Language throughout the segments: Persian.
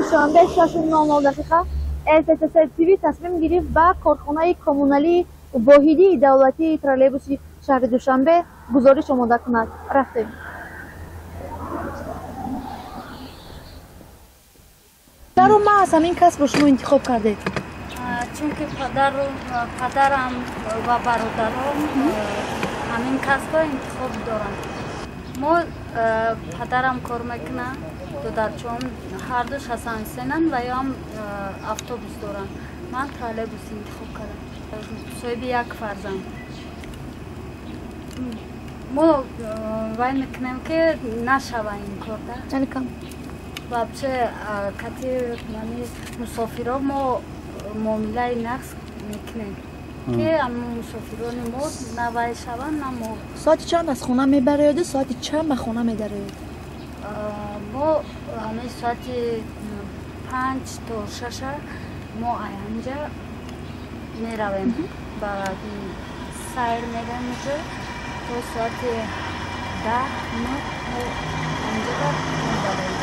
دوشنبه 6:00 دقیقه LTTC TV تصمیم گرفت به کارخانه کمونالی واحدی دولتی ترولبوس شهر دوشنبه گزارش آماده کند. رفتیم. چرا ما از همین کسب رو شما انتخاب کردید؟ چون که پدرم و برادرم همین کسب رو انتخاب دارن. ما پدرم کار میکنه دودرچوم هر دوش هستن سنن و یا هم اتوبوس دارن. من ترولبوس انتخاب کردم. صاحب یک فرزند. ما وای میکنیم که نشوه این کار ده. یعنی کم و بچه کتی مسافرها ما معامله نقص میکنیم که اما مسافران ما نوای شوند نه ما. ساعت چند از خونه میبرید؟ ساعت چند به خونه میدارید؟ ما همه ساعت 5 تا 6 ما اینجا میرویم و سیر میرم اینجا تا ساعت 10 ما اینجا میبریم.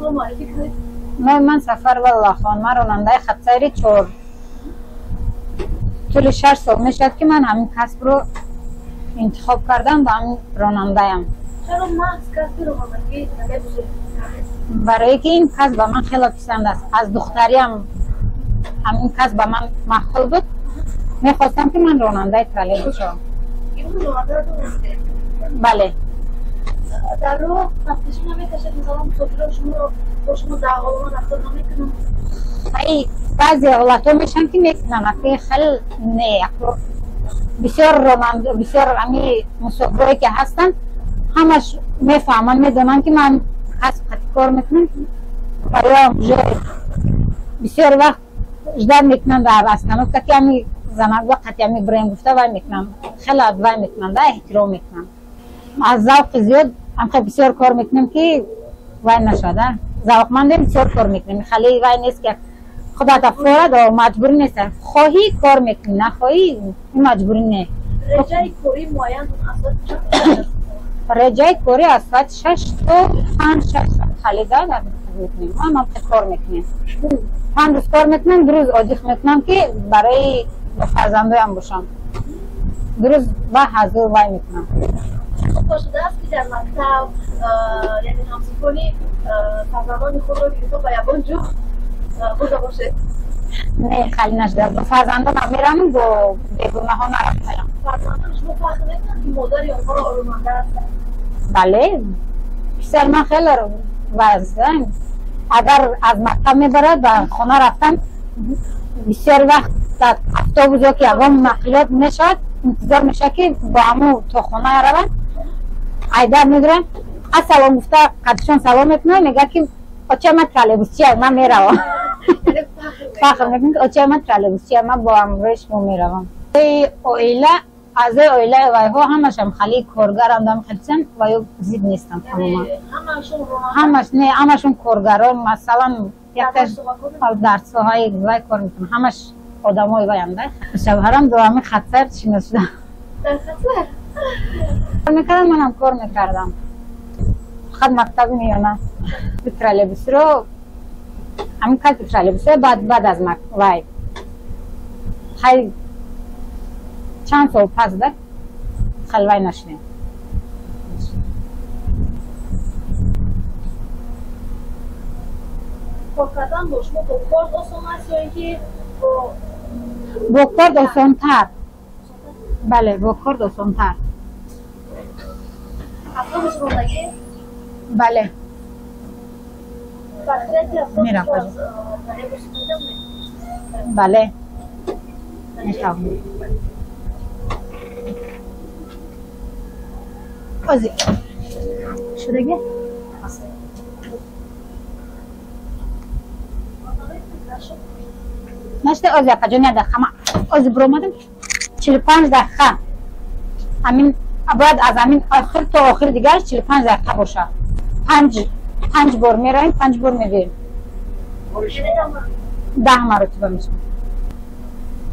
خودتون معرفی کنید. من سفر والله خان، من راننده خطسیر 4 طول 6 سال میشد که من همین کسب رو انتخاب کردم و همین راننده ام. چرا محض کسب رانندگی ترالبوس؟ برای که این کسب به من خیلی پسند است. از دختریم همین کسب به من مخول بود. میخواستم که من راننده ترالبوس شوم. این راننده رو هستید؟ بله. در راه خطکشی نمیکشید؟ مثلا مسافران شما رو با شما دعوا رفتار نمیکنن؟ بعضی حالتها میشن که میکنن، اخی خیلی نه. بسیار همی مسافرایی که هستن همش میفهمن، میدونن که من کسب خطی کار میکنم و یا بسیار وقت اجدر میکنن در اسکنات که همی زنگ وقتی همی بریم گفته وای میکنم، خیلی وای میکنن، در احترام میکنن. از ذوق زیاد هم خیلی بسیار کار میکنیم که وای نشده. ذوقمند بسیار کار میکنیم، خیلی وای نیست که خدا تفورد و مجبور نیست. خواهی کار میکنی، نخواهی مجبوری نه. رجای کوری معین اصلا رجای کوری از ساعت 6 تا 5-6 خالی داد میکنیم. ما کار میکنیم. 5 روز کار میکنم، 2 روز عادی میکنم که برای فرزندایم باشم. 2 روز با حضور وای میکنم. خوش شده است که در مکتب یعنی همسفری فرزندان خود رو گرفته با یبان جو بوده باشه؟ نه خیلی نشده. با فرزندان میرم با بیگونه ها نرفتم. فرزندان شما فرق نمیکنن که مادری آنها رو آرومنده هستن؟ بله. پسر من خیلی وزن. اگر از مکتب میبرد و خانه رفتن بسیار وقت در اتوبوس که اقام نقلیات میشد انتظار میشه که با همو تا خانه روند ایدر میگرن از سلام گفته قدشان سلام میکنه، میگه که اچه من ترالبوسیه من میروم. فخر میکنم که اچه من ترالبوسیه من با امروش میروم. اویله از اویله وای ها همش هم خیلی کارگرم دارم خیلیشن وای زید نیستم تماما. همشون کارگران مثلا یکش در ساحه وای کار میکنم، همش آدمای وای هم ده. شوهرم دومی خطر شناسیده. در خطر؟ کار میکردم منم کار میکردم. خود مکتب میانم. ترالبوس رو همین کار ترالبوس بعد از وای خیلی چند سال پس ده خیلی وای نشدیم. کار کردن با شما با کارد آسان است یا اینکه با کارد آسان‌تر؟ بله با کارد آسان‌تر. اتوبوس رانندگی؟ بله. میرم بله میتونم. بازی شدگی؟ نشده از یک جانی دقیقه از برآمدم 45 دقیقه همین باید از همین آخر تا آخر دیگر 45 دقیقه باشه. 5 بار میریم 5 بار میریم 10 مرتبه میشه.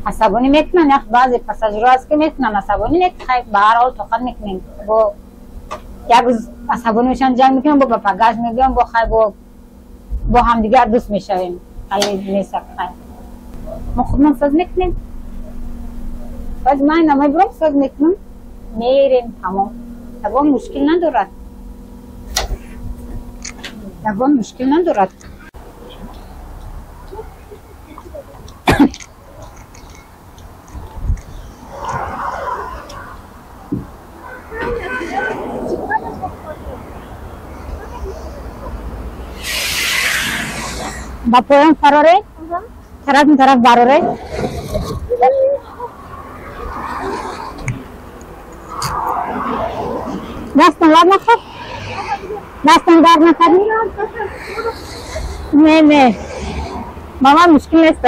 عصبانی میکنن یا بعضی پاساژیرها هست که میکنن عصبانی نکنن، به هر حال طاقت میکنیم با یک روز عصبانی میشن جنگ میکنن با پگاش میگم با خیر با هم دیگر دوست میشویم. خیلی نیست خیر ما خودمون ساز میکنیم باز من نمای برام ساز میکنم میریم تمام. دوام مشکل ندارد. دوام مشکل ندارد. با پایان فراره طرف براره دستان لب نخواد دستان درد نخواد نه ماما مشکل نیست.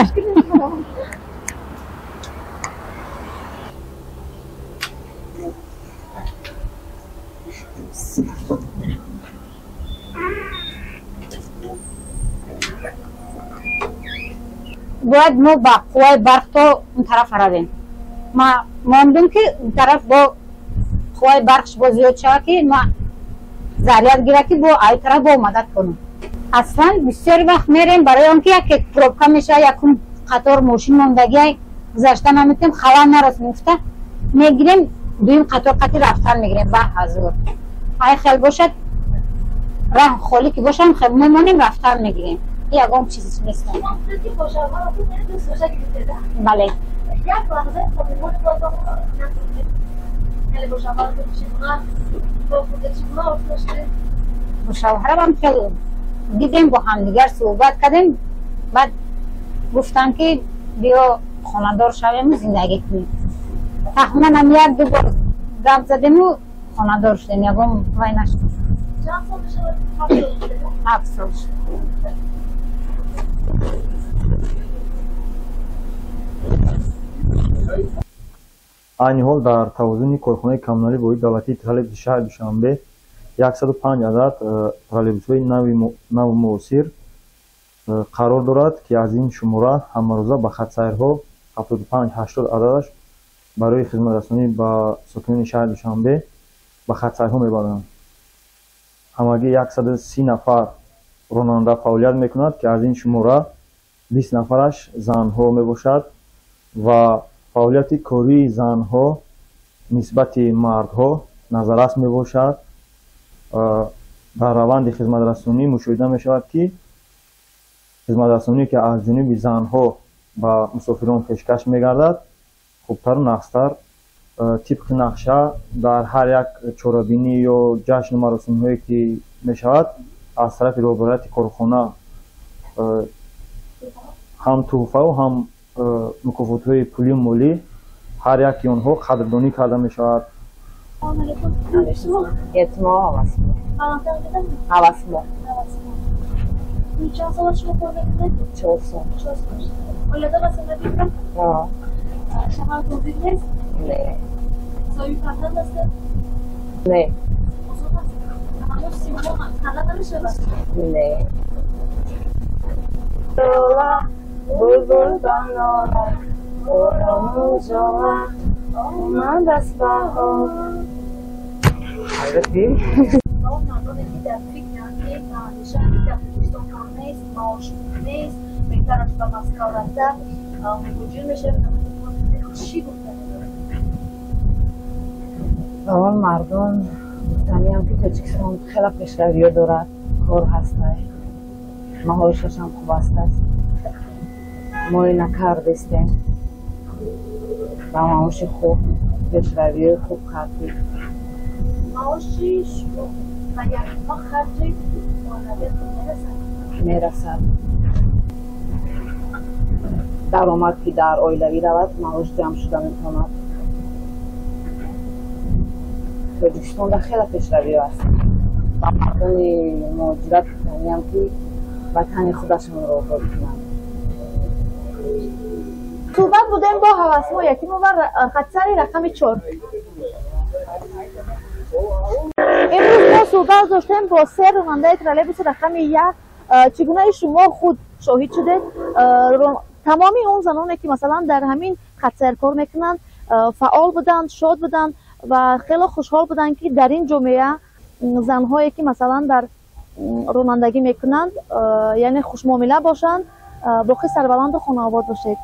باید ما با قوای برق تا اون طرف رویم. ما ماندیم که اون طرف با قوای برقش با زیاد شد که ما ضریت گیره که با ای طرف با مدد کنم. اصلا بسیار وقت میریم برای آنکه یک پروبکا میشه یکون قطار ماشین ماندگی گذشته نمیتونیم خلال نرس میفته میگیریم دویم قطار قطی رفتن میگیریم به حضور های خیلی باشد راه خالی که باشم خیلی میمونیم رفتن میگیریم این یکم چیزی نیست بله مشاوره هم خیلی دیدیم با هم دیگر صحبت کردیم بعد گفتن که بیا خانه‌دار شویم زندگی کنیم تقریبا هم یک دو بار گپ زدیم و خانه‌دار شدیم یکم وای نشد 7 سال شد айни ҳол дар тавозуни корхонаи коммуналии воҳиди давлатии троллейбуси шаҳри душанбе 105 адад троллейбусҳои нави муосир қарор дорад ки аз ин шумора ҳамарӯза ба хатсайрҳо 75-80 ададаш барои хизматрасонӣ ба сокинони шаҳри душанбе ба хатсайрҳо мебаранд. ҳамагӣ 130 нафар ронанда фаъолият мекунад ки аз ин шумора 20 нафараш занҳо мебошад ва фаъолияти кории занҳо нисбати мардҳо назаррас мебошад. дар раванди хизматрасонӣ мушоҳида мешавад ки хизматрасоние ки аз ҷониби занҳо ба мусофирон пешкаш мегардад хубтару нақстар тибқи нақша дар ҳар як чорабинӣ ё ҷашну маросимҳое ки мешавад аз тарафи роҳбарияти корхона ҳам тӯҳфаву ҳам мукофотҳои пулию молӣ ҳар яки онҳо қадрдонӣ карда мешавад. Eğitime havasında. Çan savaş mı korkuttu? Çoğusu. Öyle de basın da bilmem. Ha. Şahar korkuttu. Ne? Soyu kartlar nasıl? Ne? O zaman ama simon kartlar nasıl var? Ne? Ola, bulbuldan ola, oramız ola, olmadas baho. Evet değil mi? Onlardan bir de fikirler, nişanlı yapmıştım korneyiz, maaş neyiz, bekler açıda maskavratta, vücudu meşerim, çi guftanıyor. اون مردم گفتنی هم که تاجیکستان خیلی پیشروی دارد کار هستش معاشش هم خوب هستش ما این نکردستیم و معاش خوب پیشروی خوب کردیم معاشش و یک ما خرجی مولده میرسد درآمد که در اویلوی رود معاش جمع شده میتواند تاجیکستان در خیلی پیشروی است و مردم مهاجرت کنی هم که وطن خودشون رو آزاد کنند. صحبت بودیم با هوسما یکی ما خطسری رقم 4 امروز ما صحبت داشتیم با 3 راننده ترولبوس رقم 1 چگونه شما خود شاهد شدید تمامی اون زنانی که مثلا در همین خطسر کار میکنند فعال بودند شاد بودند و خیلی خوشحال بودند که در این جامعه زنهایی که مثلا در رانندگی میکنند یعنی خوشمعامله باشند باقی سربلند و خانواده باشید.